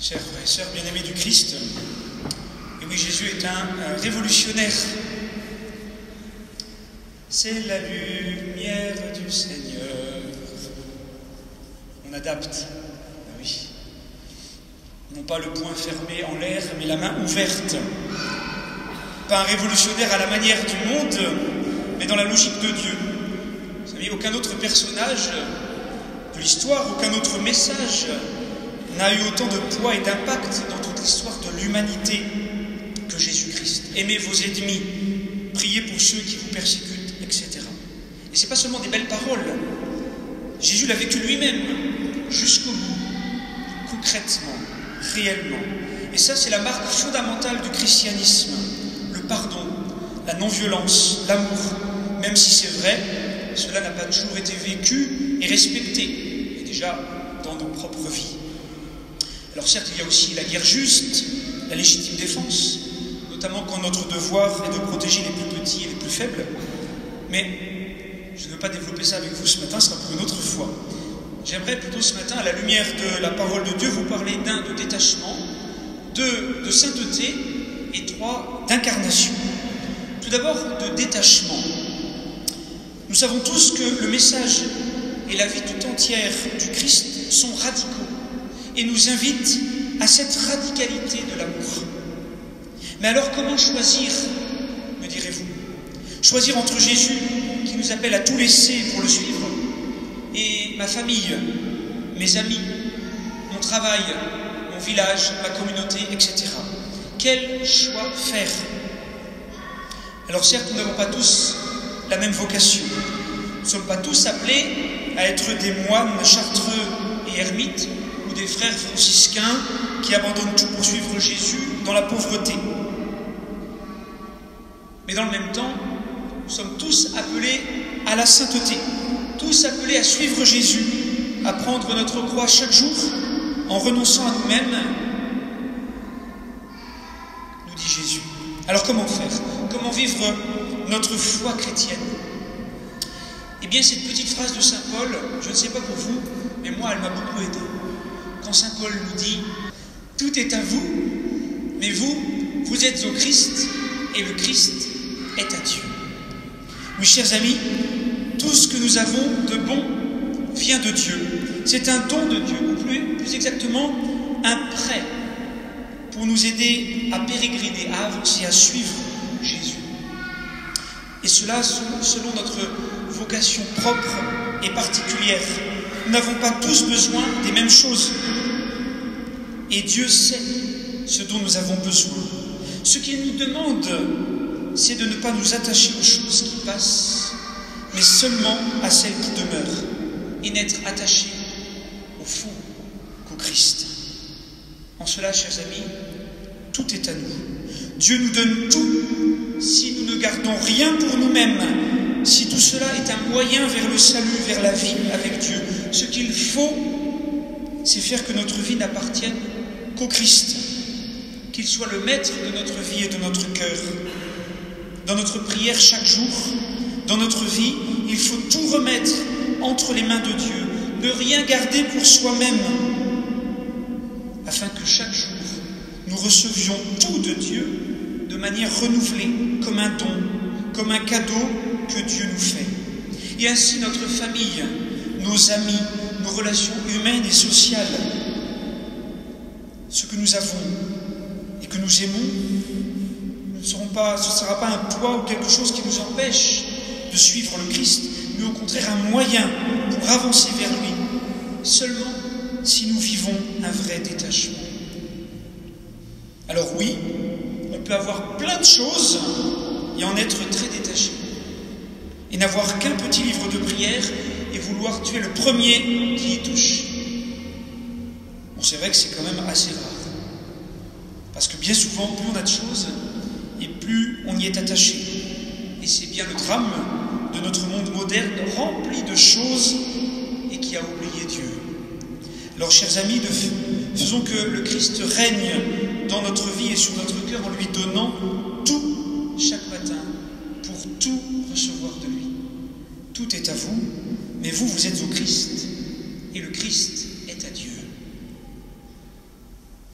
Chers frères et sœurs bien-aimés du Christ, et oui, Jésus est un révolutionnaire. C'est la lumière du Seigneur. On adapte, oui. Non pas le poing fermé en l'air, mais la main ouverte. Pas un révolutionnaire à la manière du monde, mais dans la logique de Dieu. Vous savez, aucun autre personnage de l'histoire, aucun autre message n'a eu autant de poids et d'impact dans toute l'histoire de l'humanité que Jésus-Christ. Aimez vos ennemis, priez pour ceux qui vous persécutent, etc. Et ce n'est pas seulement des belles paroles. Jésus l'a vécu lui-même, jusqu'au bout, concrètement, réellement. Et ça, c'est la marque fondamentale du christianisme. Le pardon, la non-violence, l'amour. Même si c'est vrai, cela n'a pas toujours été vécu et respecté, et déjà dans nos propres vies. Alors certes, il y a aussi la guerre juste, la légitime défense, notamment quand notre devoir est de protéger les plus petits et les plus faibles. Mais je ne veux pas développer ça avec vous ce matin, ce sera pour une autre fois. J'aimerais plutôt ce matin, à la lumière de la parole de Dieu, vous parler d'un, de détachement, deux, de sainteté, et trois, d'incarnation. Tout d'abord, de détachement. Nous savons tous que le message et la vie tout entière du Christ sont radicaux et nous invitent à cette radicalité de l'amour. Mais alors comment choisir, me direz-vous? Choisir entre Jésus, qui nous appelle à tout laisser pour le suivre, et ma famille, mes amis, mon travail, mon village, ma communauté, etc. Quel choix faire? Alors certes, nous n'avons pas tous la même vocation. Nous ne sommes pas tous appelés à être des moines chartreux et ermites ou des frères franciscains qui abandonnent tout pour suivre Jésus dans la pauvreté. Mais dans le même temps, nous sommes tous appelés à la sainteté, tous appelés à suivre Jésus, à prendre notre croix chaque jour en renonçant à nous-mêmes, nous dit Jésus. Alors comment faire? Comment vivre notre foi chrétienne? Eh bien, cette petite phrase de Saint Paul, je ne sais pas pour vous, mais moi, elle m'a beaucoup aidé. Quand Saint Paul nous dit « Tout est à vous, mais vous, vous êtes au Christ, et le Christ est à Dieu. » Mes chers amis, tout ce que nous avons de bon vient de Dieu. C'est un don de Dieu, ou plus exactement, un prêt pour nous aider à pérégriner, à avancer, à suivre Jésus. Et cela selon notre vocation propre et particulière. Nous n'avons pas tous besoin des mêmes choses. Et Dieu sait ce dont nous avons besoin. Ce qu'il nous demande, c'est de ne pas nous attacher aux choses qui passent, mais seulement à celles qui demeurent, et n'être attachés au fond qu'au Christ. En cela, chers amis, tout est à nous. Dieu nous donne tout si nous ne gardons rien pour nous-mêmes, si tout cela est un moyen vers le salut, vers la vie avec Dieu. Ce qu'il faut, c'est faire que notre vie n'appartienne qu'au Christ, qu'il soit le maître de notre vie et de notre cœur. Dans notre prière chaque jour, dans notre vie, il faut tout remettre entre les mains de Dieu, ne rien garder pour soi-même, afin que chaque jour, nous recevions tout de Dieu de manière renouvelée, comme un don, comme un cadeau que Dieu nous fait. Et ainsi notre famille, nos amis, nos relations humaines et sociales, ce que nous avons et que nous aimons, ce ne sera pas un poids ou quelque chose qui nous empêche de suivre le Christ, mais au contraire un moyen pour avancer vers lui, seulement si nous vivons un vrai détachement. Alors oui, on peut avoir plein de choses et en être très détaché. Et n'avoir qu'un petit livre de prière et vouloir tuer le premier qui y touche. Bon, c'est vrai que c'est quand même assez rare. Parce que bien souvent, plus on a de choses, et plus on y est attaché. Et c'est bien le drame de notre monde moderne, rempli de choses et qui a oublié Dieu. Alors, chers amis, faisons que le Christ règne dans notre vie et sur notre cœur en lui donnant tout chaque matin pour tout recevoir de lui. Tout est à vous, mais vous, vous êtes au Christ, et le Christ est à Dieu.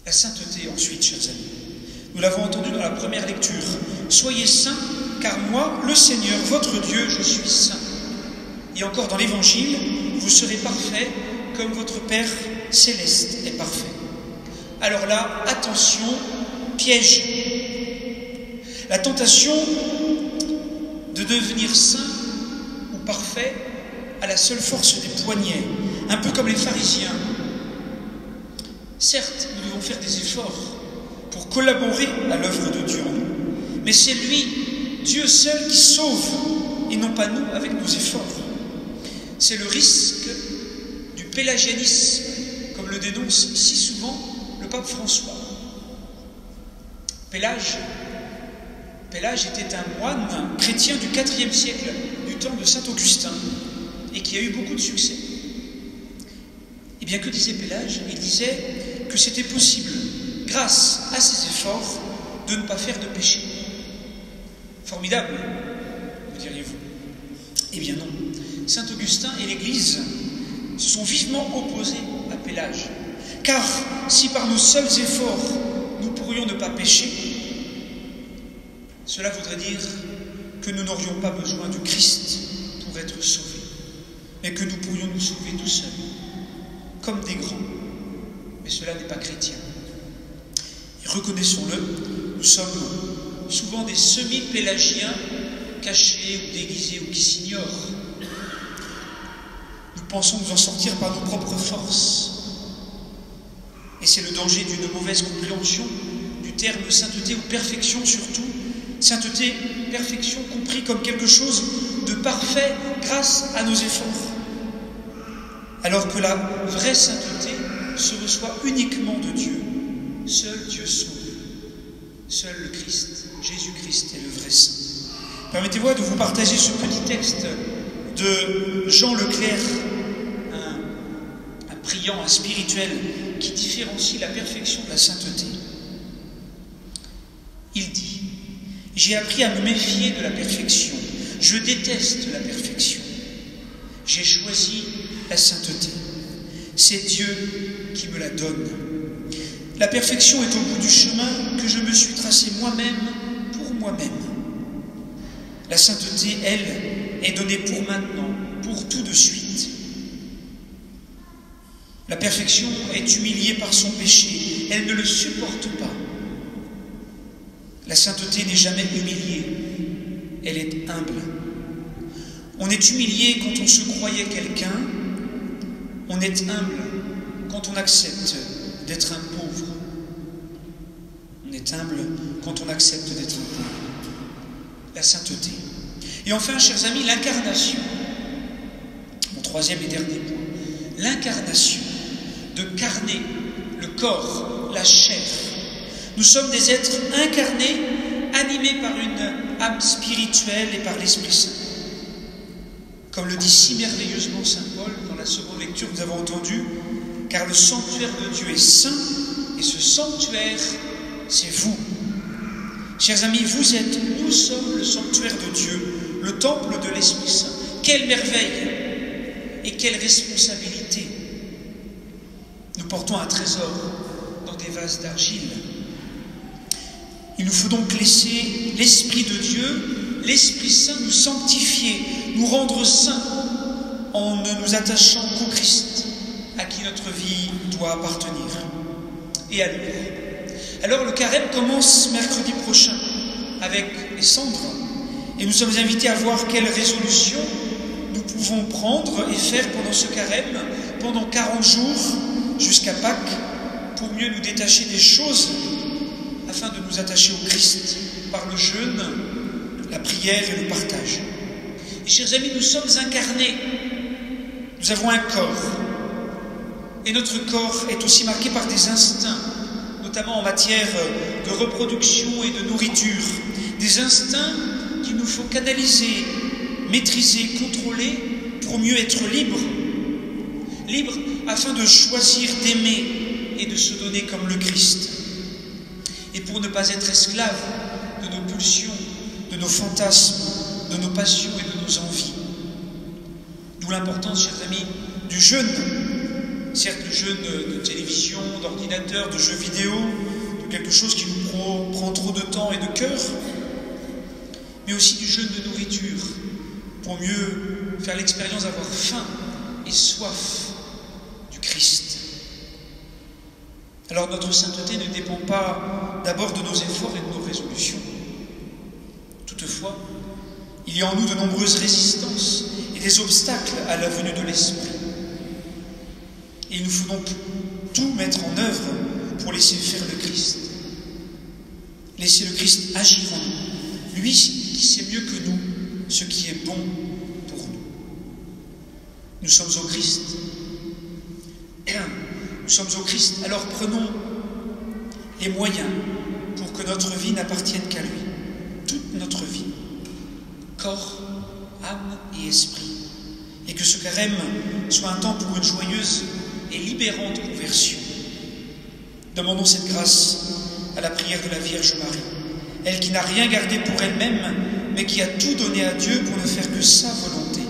La sainteté ensuite, chers amis. Nous l'avons entendu dans la première lecture. Soyez saints, car moi, le Seigneur, votre Dieu, je suis saint. Et encore dans l'Évangile, vous serez parfaits comme votre Père céleste est parfait. Alors là, attention, piège. La tentation de devenir saint ou parfait à la seule force des poignets, un peu comme les pharisiens. Certes, nous devons faire des efforts pour collaborer à l'œuvre de Dieu en nous, mais c'est lui, Dieu seul, qui sauve, et non pas nous avec nos efforts. C'est le risque du pélagianisme, comme le dénonce si souvent le pape François. Pélage était un moine chrétien du IVe siècle, du temps de saint Augustin, et qui a eu beaucoup de succès. Et bien que disait Pélage? Il disait que c'était possible, grâce à ses efforts, de ne pas faire de péché. Formidable, vous diriez-vous. Eh bien non. Saint Augustin et l'Église se sont vivement opposés à Pélage. Car si par nos seuls efforts, nous pourrions ne pas pécher, cela voudrait dire que nous n'aurions pas besoin du Christ pour être sauvés, mais que nous pourrions nous sauver tout seuls, comme des grands. Mais cela n'est pas chrétien. Et reconnaissons-le, nous sommes souvent des semi-pélagiens cachés ou déguisés ou qui s'ignorent. Nous pensons nous en sortir par nos propres forces. Et c'est le danger d'une mauvaise compréhension du terme sainteté ou perfection surtout. Sainteté, perfection compris comme quelque chose de parfait grâce à nos efforts. Alors que la vraie sainteté se reçoit uniquement de Dieu. Seul Dieu sauve. Seul le Christ, Jésus-Christ est le vrai saint. Permettez-moi de vous partager ce petit texte de Jean Leclerc, un priant, un spirituel, qui différencie la perfection de la sainteté. Il dit: j'ai appris à me méfier de la perfection. Je déteste la perfection. J'ai choisi la sainteté. C'est Dieu qui me la donne. La perfection est au bout du chemin que je me suis tracé moi-même pour moi-même. La sainteté, elle, est donnée pour maintenant, pour tout de suite. La perfection est humiliée par son péché. Elle ne le supporte pas. La sainteté n'est jamais humiliée. Elle est humble. On est humilié quand on se croyait quelqu'un. On est humble quand on accepte d'être un pauvre. On est humble quand on accepte d'être un pauvre. La sainteté. Et enfin, chers amis, l'incarnation. Mon troisième et dernier point. L'incarnation. De carner le corps, la chair. Nous sommes des êtres incarnés, animés par une âme spirituelle et par l'Esprit Saint. Comme le dit si merveilleusement saint Paul dans la seconde lecture que nous avons entendue, car le sanctuaire de Dieu est saint, et ce sanctuaire, c'est vous. Chers amis, nous sommes le sanctuaire de Dieu, le temple de l'Esprit Saint. Quelle merveille et quelle responsabilité! Nous portons un trésor dans des vases d'argile. Il nous faut donc laisser l'Esprit de Dieu, l'Esprit Saint, nous sanctifier, nous rendre saints en ne nous attachant qu'au Christ, à qui notre vie doit appartenir, et à lui. Alors le carême commence mercredi prochain avec les cendres, et nous sommes invités à voir quelles résolutions nous pouvons prendre et faire pendant ce carême, pendant 40 jours jusqu'à Pâques, pour mieux nous détacher des choses, afin de nous attacher au Christ par le jeûne, la prière et le partage. Et chers amis, nous sommes incarnés. Nous avons un corps. Et notre corps est aussi marqué par des instincts, notamment en matière de reproduction et de nourriture. Des instincts qu'il nous faut canaliser, maîtriser, contrôler pour mieux être libres. Libres afin de choisir d'aimer et de se donner comme le Christ. Et pour ne pas être esclaves de nos pulsions, de nos fantasmes, de nos passions et de nos envies. D'où l'importance, chers amis, du jeûne. certes du jeûne de télévision, d'ordinateur, de jeux vidéo, de quelque chose qui nous prend trop de temps et de cœur, mais aussi du jeûne de nourriture, pour mieux faire l'expérience d'avoir faim et soif du Christ. Alors notre sainteté ne dépend pas d'abord de nos efforts et de nos résolutions. Toutefois, il y a en nous de nombreuses résistances et des obstacles à la venue de l'Esprit. Et il nous faut donc tout mettre en œuvre pour laisser faire le Christ. Laisser le Christ agir en nous. Lui qui sait mieux que nous ce qui est bon pour nous. Nous sommes au Christ. Nous sommes au Christ, alors prenons les moyens pour que notre vie n'appartienne qu'à lui. Toute notre vie. Corps, âme et esprit. Et que ce carême soit un temps pour une joyeuse et libérante conversion. Demandons cette grâce à la prière de la Vierge Marie, elle qui n'a rien gardé pour elle-même, mais qui a tout donné à Dieu pour ne faire que sa volonté.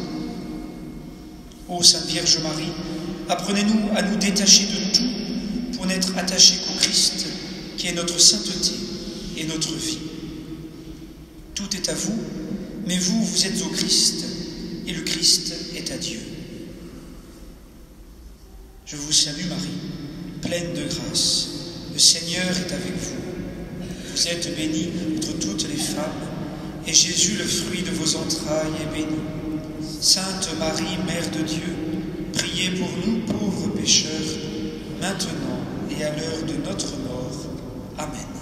Ô Sainte Vierge Marie, apprenez-nous à nous détacher de tout pour n'être attachés qu'au Christ, qui est notre sainteté et notre vie. Tout est à vous, mais vous, vous êtes au Christ, et le Christ est à Dieu. Je vous salue Marie, pleine de grâce. Le Seigneur est avec vous. Vous êtes bénie entre toutes les femmes, et Jésus, le fruit de vos entrailles, est béni. Sainte Marie, Mère de Dieu, priez pour nous pauvres pécheurs, maintenant et à l'heure de notre mort. Amen.